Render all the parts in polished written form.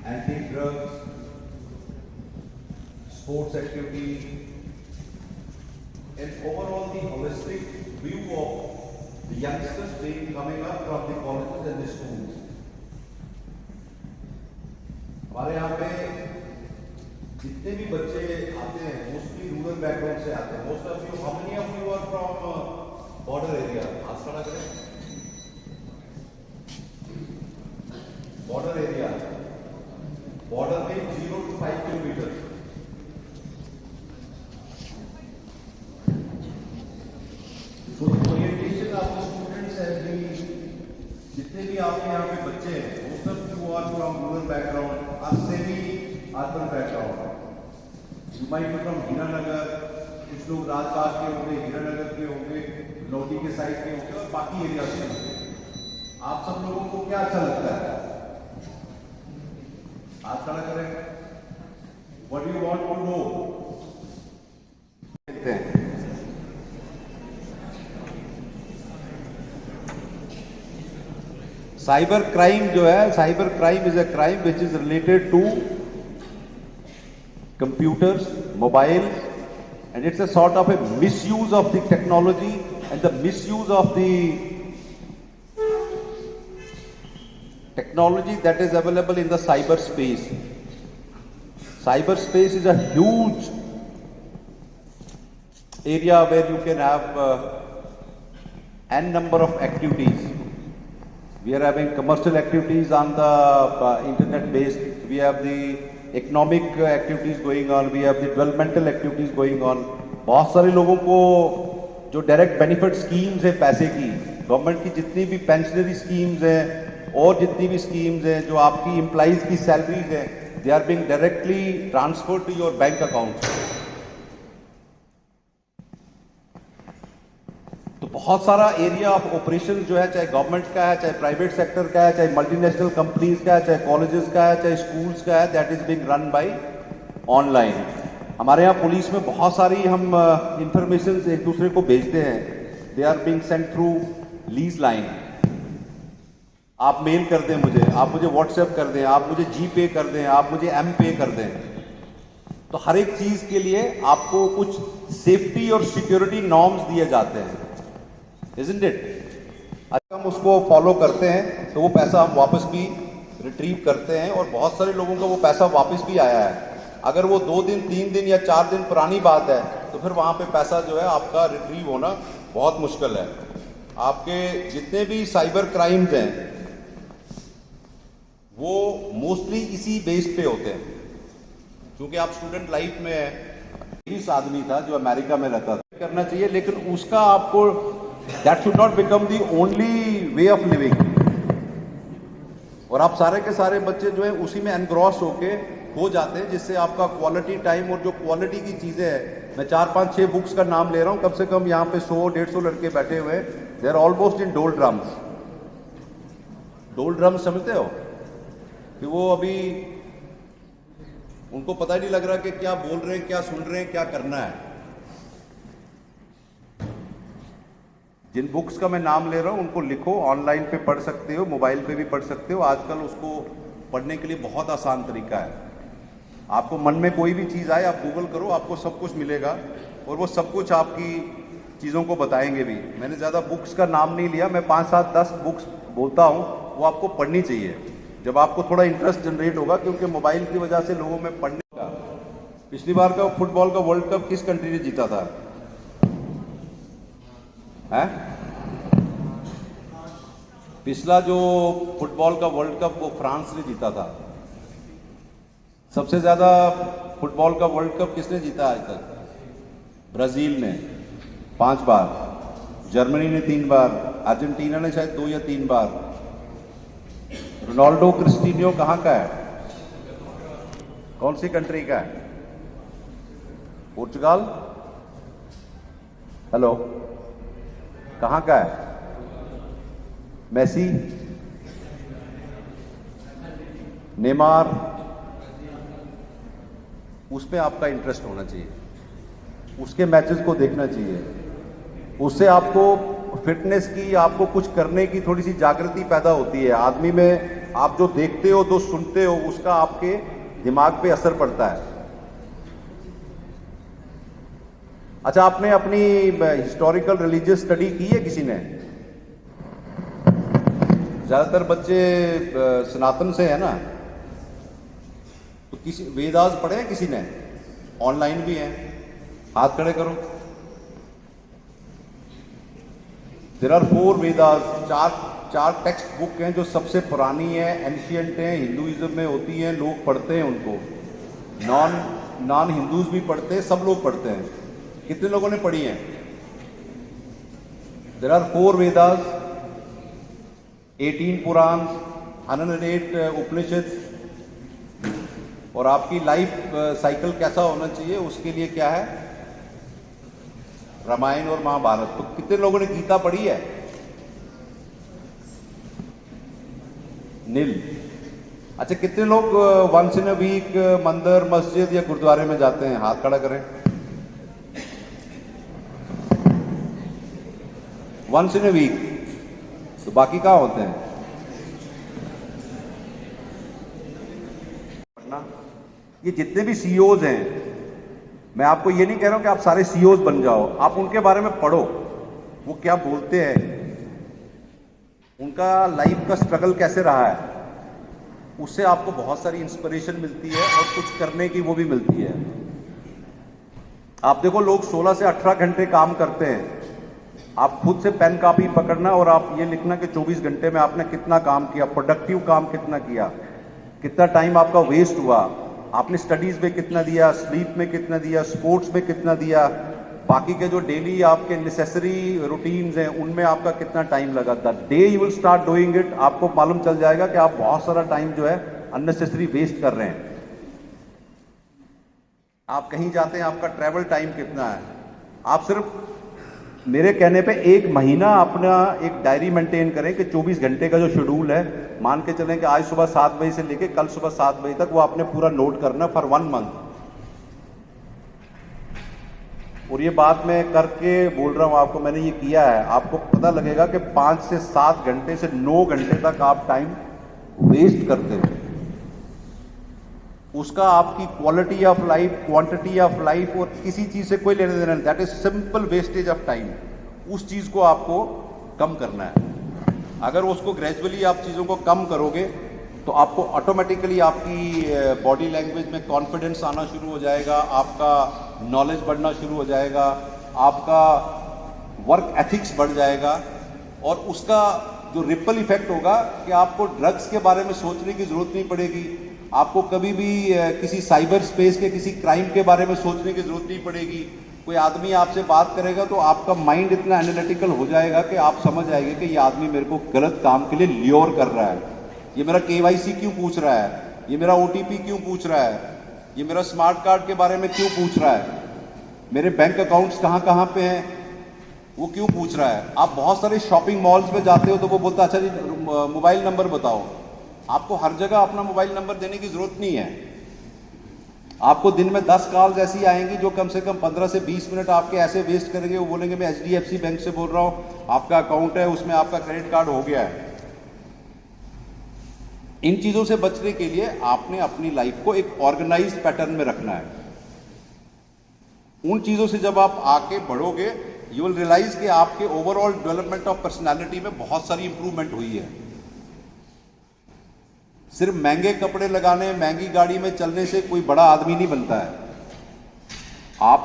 anti-drugs, sports activity, and overall the holistic view of the youngsters being coming up from the colleges and the schools. हमारे यहाँ पे जितने भी बच्चे आते हैं मोस्टली रूरल बैकग्राउंड से आते हैं. Most of you, how many of you are from border area? हाथ खड़ा करें. बॉर्डर एरिया, बॉर्डर में 0 to 5 kilometre. So the orientation of the students has been, जितने भी आपके यहाँ पे बच्चे हैं, most of you are from rural background, semi urban background. You might be from Hiranagar, कुछ लोग राजबाग के होंगे, हीरानगर के होंगे, लोधी के साइड के होंगे और बाकी एरिया से होंगे. आप सब लोगों को क्या अच्छा लगता है? हाथ खड़ा करें. What do you want to know? Cyber crime जो है, cyber crime is a crime which is related to computers, mobile, and it's a sort of a misuse of the technology and the misuse of the technology that is available in the cyberspace. Cyberspace is a huge area where you can have n number of activities. We are having commercial activities on the internet based. We have the economic activities going on. We have the developmental activities going on. बहुत सारे लोगों को जो direct benefit schemes है पैसे की, government की जितनी भी पेंशनरी स्कीम्स हैं और जितनी भी स्कीम्स हैं जो आपकी एम्प्लॉइज की सैलरीज हैं, they are being directly transferred to your bank account. तो बहुत सारा एरिया ऑफ ऑपरेशन जो है, चाहे गवर्नमेंट का है, चाहे प्राइवेट सेक्टर का है, चाहे मल्टीनेशनल कंपनीज का है, चाहे कॉलेजेस का है, चाहे स्कूल्स का है, that is being run by online. हमारे यहाँ पुलिस में बहुत सारी हम इंफॉर्मेशन एक दूसरे को भेजते हैं. They are being sent through lease line. आप मेल कर दें मुझे, आप मुझे व्हाट्सएप कर दें, आप मुझे जी पे कर दें, आप मुझे एम पे कर दें. तो हर एक चीज के लिए आपको कुछ सेफ्टी और सिक्योरिटी नॉर्म्स दिए जाते हैं, isn't it? अगर हम उसको फॉलो करते हैं तो वो पैसा हम वापस भी रिट्रीव करते हैं और बहुत सारे लोगों का वो पैसा वापस भी आया है. अगर वो 2 दिन 3 दिन या 4 दिन पुरानी बात है तो फिर वहां पे पैसा जो है आपका रिट्रीव होना बहुत मुश्किल है. आपके जितने भी साइबर क्राइम्स हैं वो मोस्टली इसी बेस पे होते हैं. क्योंकि आप स्टूडेंट लाइफ में इस आदमी था जो अमेरिका में रहता था, करना चाहिए, लेकिन उसका आपको that should not become the only way of living. और आप सारे के सारे बच्चे जो है उसी में एनग्रॉस होके हो जाते हैं, जिससे आपका क्वालिटी टाइम और जो क्वालिटी की चीजें हैं, मैं 4 5 6 बुक्स का नाम ले रहा हूं, कम से कम यहाँ पे 100 150 लड़के बैठे हुए हैं. दे आर ऑलमोस्ट इन डोल ड्रम्स. डोल ड्रम्स समझते हो कि वो अभी उनको पता ही नहीं लग रहा कि क्या बोल रहे हैं, क्या सुन रहे हैं, क्या करना है. जिन बुक्स का मैं नाम ले रहा हूं उनको लिखो, ऑनलाइन पे पढ़ सकते हो, मोबाइल पे भी पढ़ सकते हो. आजकल उसको पढ़ने के लिए बहुत आसान तरीका है. आपको मन में कोई भी चीज़ आए, आप गूगल करो, आपको सब कुछ मिलेगा और वो सब कुछ आपकी चीज़ों को बताएंगे भी. मैंने ज़्यादा बुक्स का नाम नहीं लिया, मैं 5 7 10 बुक्स बोलता हूँ, वो आपको पढ़नी चाहिए जब आपको थोड़ा इंटरेस्ट जनरेट होगा. क्योंकि मोबाइल की वजह से लोगों में पढ़ने का. पिछली बार का फुटबॉल का वर्ल्ड कप किस कंट्री ने जीता था? है पिछला जो फुटबॉल का वर्ल्ड कप वो फ्रांस ने जीता था. सबसे ज्यादा फुटबॉल का वर्ल्ड कप किसने जीता आज तक? ब्राजील ने 5 बार, जर्मनी ने 3 बार, अर्जेंटीना ने शायद 2 या 3 बार. रोनाल्डो क्रिस्टियानो कहाँ का है? कौन सी कंट्री का है? पोर्चुगल? हेलो, कहाँ का है? Messi, Neymar. उस पे आपका इंटरेस्ट होना चाहिए, उसके मैचेस को देखना चाहिए. उससे आपको फिटनेस की, आपको कुछ करने की थोड़ी सी जागृति पैदा होती है आदमी में। आप जो देखते हो, जो सुनते हो, उसका आपके दिमाग पे असर पड़ता है। अच्छा, आपने अपनी हिस्टोरिकल रिलीजियस स्टडी की है किसी ने? ज्यादातर बच्चे सनातन से है ना, तो किसी वेदास पढ़े हैं किसी ने? ऑनलाइन भी हैं, हाथ खड़े करो। देयर आर 4 वेदास, चार टेक्स्ट बुक हैं जो सबसे पुरानी है, एंशियंट हैं, हिंदुइज्म में होती हैं, लोग पढ़ते हैं उनको। नॉन हिंदूज भी पढ़ते हैं, सब लोग पढ़ते हैं। कितने लोगों ने पढ़ी हैं? देयर आर 4 वेदास, 18 पुराण, 108 उपनिषद। और आपकी लाइफ साइकिल कैसा होना चाहिए, उसके लिए क्या है? रामायण और महाभारत। तो कितने लोगों ने गीता पढ़ी है? नील। अच्छा, कितने लोग वंस इन अ वीक मंदिर, मस्जिद या गुरुद्वारे में जाते हैं? हाथ खड़ा करें। Once in a week. तो बाकी कहाँ होते हैं? ये जितने भी सीईओज हैं, मैं आपको ये नहीं कह रहा हूं कि आप सारे सीईओज बन जाओ, आप उनके बारे में पढ़ो, वो क्या बोलते हैं, उनका लाइफ का स्ट्रगल कैसे रहा है। उससे आपको बहुत सारी इंस्पिरेशन मिलती है और कुछ करने की वो भी मिलती है। आप देखो, लोग 16 से 18 घंटे काम करते हैं। आप खुद से पेन कॉपी पकड़ना और आप ये लिखना कि 24 घंटे में आपने कितना काम किया, प्रोडक्टिव काम कितना किया, कितना टाइम आपका वेस्ट हुआ, आपने स्टडीज में कितना दिया, स्लीप में कितना दिया, स्पोर्ट्स में कितना दिया, बाकी के जो डेली आपके नेसेसरी रूटीन्स हैं उनमें आपका कितना टाइम लगा। The day you will start doing it, आपको मालूम चल जाएगा कि आप बहुत सारा टाइम जो है अननेसेसरी वेस्ट कर रहे हैं। आप कहीं जाते हैं, आपका ट्रैवल टाइम कितना है। आप सिर्फ मेरे कहने पे 1 महीना अपना एक डायरी मेंटेन करें कि 24 घंटे का जो शेड्यूल है, मान के चलें कि आज सुबह 7 बजे से लेके कल सुबह 7 बजे तक वो आपने पूरा नोट करना फॉर 1 मंथ। और ये बात मैं करके बोल रहा हूं आपको, मैंने ये किया है। आपको पता लगेगा कि 5 से 7 घंटे से 9 घंटे तक आप टाइम वेस्ट करते हो। उसका आपकी quality of life, quantity of life और किसी चीज से कोई लेने देना नहीं। That is simple wastage of time. उस चीज को आपको कम करना है। अगर उसको ग्रेजुअली आप चीजों को कम करोगे तो आपको ऑटोमेटिकली आपकी बॉडी लैंग्वेज में कॉन्फिडेंस आना शुरू हो जाएगा, आपका नॉलेज बढ़ना शुरू हो जाएगा, आपका वर्क एथिक्स बढ़ जाएगा। और उसका जो रिपल इफेक्ट होगा कि आपको ड्रग्स के बारे में सोचने की जरूरत नहीं पड़ेगी, आपको कभी भी किसी साइबर स्पेस के किसी क्राइम के बारे में सोचने की जरूरत नहीं पड़ेगी। कोई आदमी आपसे बात करेगा तो आपका माइंड इतना एनालिटिकल हो जाएगा कि आप समझ आएंगे कि ये आदमी मेरे को गलत काम के लिए ल्योर कर रहा है, ये मेरा KYC क्यों पूछ रहा है, ये मेरा OTP क्यों पूछ रहा है, ये मेरा स्मार्ट कार्ड के बारे में क्यों पूछ रहा है, मेरे बैंक अकाउंट्स कहाँ कहाँ पे हैं वो क्यों पूछ रहा है। आप बहुत सारे शॉपिंग मॉल्स में जाते हो तो वो बोलता है अच्छा जी मोबाइल नंबर बताओ। आपको हर जगह अपना मोबाइल नंबर देने की जरूरत नहीं है। आपको दिन में 10 कॉल्स ऐसी आएंगी जो कम से कम 15 से 20 मिनट आपके ऐसे वेस्ट करेंगे। वो बोलेंगे मैं HDFC बैंक से बोल रहा हूं, आपका अकाउंट है, उसमें आपका क्रेडिट कार्ड हो गया है। इन चीजों से बचने के लिए आपने अपनी लाइफ को एक ऑर्गेनाइज्ड पैटर्न में रखना है। उन चीजों से जब आप आके बढ़ोगे, यू विल रियलाइज कि आपके ओवरऑल डेवलपमेंट ऑफ पर्सनालिटी में बहुत सारी इंप्रूवमेंट हुई है। सिर्फ महंगे कपड़े लगाने, महंगी गाड़ी में चलने से कोई बड़ा आदमी नहीं बनता है। आप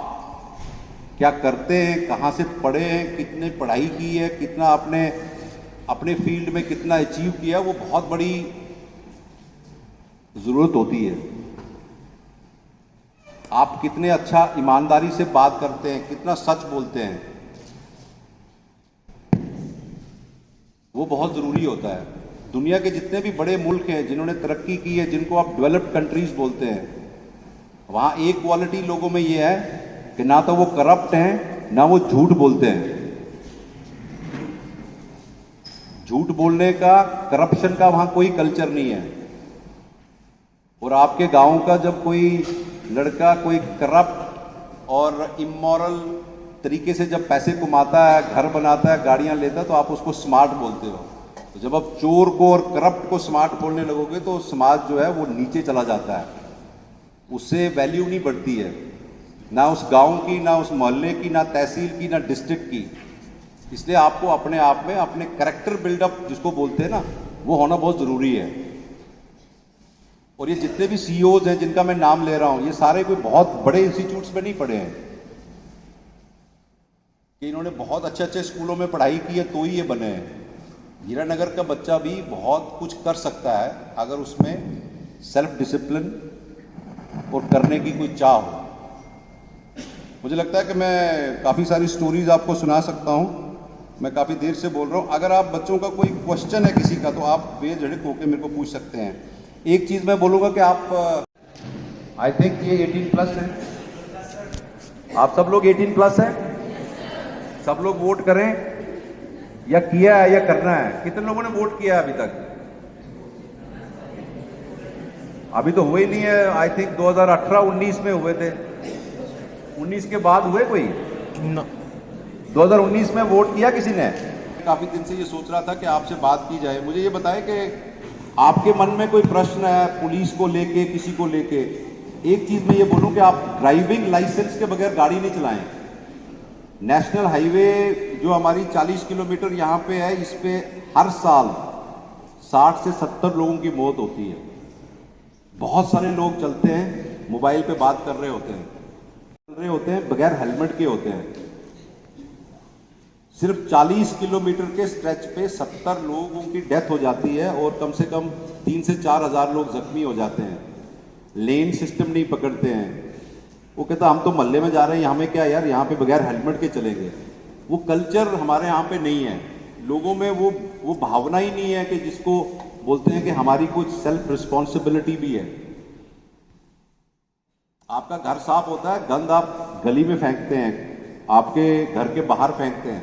क्या करते हैं, कहां से पढ़े हैं, कितने पढ़ाई की है, कितना आपने अपने फील्ड में कितना अचीव किया, वो बहुत बड़ी जरूरत होती है। आप कितने अच्छा ईमानदारी से बात करते हैं, कितना सच बोलते हैं, वो बहुत जरूरी होता है। दुनिया के जितने भी बड़े मुल्क हैं जिन्होंने तरक्की की है, जिनको आप डेवलप्ड कंट्रीज बोलते हैं, वहां एक क्वालिटी लोगों में ये है कि ना तो वो करप्ट हैं, ना वो झूठ बोलते हैं। झूठ बोलने का, करप्शन का वहां कोई कल्चर नहीं है। और आपके गांव का जब कोई लड़का कोई करप्ट और इमोरल तरीके से जब पैसे कमाता है, घर बनाता है, गाड़ियां लेता है, तो आप उसको स्मार्ट बोलते हो। तो जब आप चोर को और करप्ट को स्मार्ट बोलने लगोगे तो समाज जो है वो नीचे चला जाता है, उससे वैल्यू नहीं बढ़ती है, ना उस गांव की, ना उस मोहल्ले की, ना तहसील की, ना डिस्ट्रिक्ट की। इसलिए आपको अपने आप में अपने कैरेक्टर बिल्डअप जिसको बोलते हैं ना, वो होना बहुत ज़रूरी है। और ये जितने भी सीईओज हैं जिनका मैं नाम ले रहा हूं, ये सारे कोई बहुत बड़े इंस्टीट्यूट्स में नहीं पढ़े हैं कि इन्होंने बहुत अच्छे अच्छे स्कूलों में पढ़ाई की है तो ही ये बने हैं। हीरानगर का बच्चा भी बहुत कुछ कर सकता है अगर उसमें सेल्फ डिसिप्लिन और करने की कोई चाह हो। मुझे लगता है कि मैं काफ़ी सारी स्टोरीज आपको सुना सकता हूं, मैं काफ़ी देर से बोल रहा हूं। अगर आप बच्चों का कोई क्वेश्चन है किसी का, तो आप बेझिझक होकर मेरे को पूछ सकते हैं। एक चीज़ मैं बोलूँगा कि आप, आई थिंक ये 18 प्लस है, आप सब लोग 18 प्लस हैं, सब लोग वोट करें या किया है या करना है। कितने लोगों ने वोट किया है अभी तक? अभी तो हुए ही नहीं है। आई थिंक 2018-19 में हुए थे, 19 के बाद हुए कोई? 2019 में वोट किया किसी ने? काफी दिन से ये सोच रहा था कि आपसे बात की जाए। मुझे ये बताएं कि आपके मन में कोई प्रश्न है पुलिस को लेके, किसी को लेके? एक चीज मैं ये बोलूं कि आप ड्राइविंग लाइसेंस के बगैर गाड़ी नहीं चलाएं। नेशनल हाईवे जो हमारी 40 किलोमीटर यहाँ पे है, इस पे हर साल 60 से 70 लोगों की मौत होती है। बहुत सारे लोग चलते हैं, मोबाइल पे बात कर रहे होते हैं, बगैर हेलमेट के होते हैं। सिर्फ 40 किलोमीटर के स्ट्रेच पे 70 लोगों की डेथ हो जाती है और कम से कम 3 से 4 हज़ार लोग जख्मी हो जाते हैं। लेन सिस्टम नहीं पकड़ते हैं। वो कहता हम तो मोहल्ले में जा रहे हैं, यहाँ में क्या यार, यहाँ पे बगैर हेलमेट के चलेंगे। वो कल्चर हमारे यहाँ पे नहीं है। लोगों में वो भावना ही नहीं है कि जिसको बोलते हैं कि हमारी कुछ सेल्फ रिस्पॉन्सिबिलिटी भी है। आपका घर साफ होता है, गंद आप गली में फेंकते हैं, आपके घर के बाहर फेंकते हैं,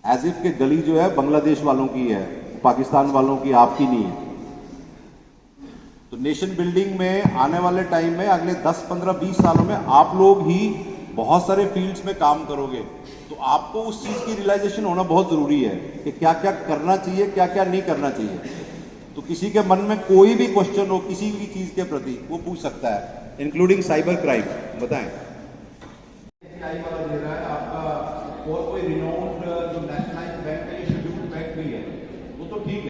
एज इफ के गली जो है बांग्लादेश वालों की है, पाकिस्तान वालों की, आपकी नहीं है। तो नेशन बिल्डिंग में आने वाले टाइम में अगले 10, 15, 20 सालों में आप लोग ही बहुत सारे फील्ड्स में काम करोगे, तो आपको उस चीज़ की रियलाइजेशन होना बहुत ज़रूरी है कि क्या क्या करना चाहिए, क्या क्या नहीं करना चाहिए। तो किसी के मन में कोई भी क्वेश्चन हो किसी भी चीज़ के प्रति, वो पूछ सकता है, इंक्लूडिंग साइबर क्राइम। बताएं। वाला दे रहा है आपका, और कोई रिनाउंड जो नेशनलाइज्ड बैंक है, शेड्यूल्ड बैंक भी है, वो तो ठीक है।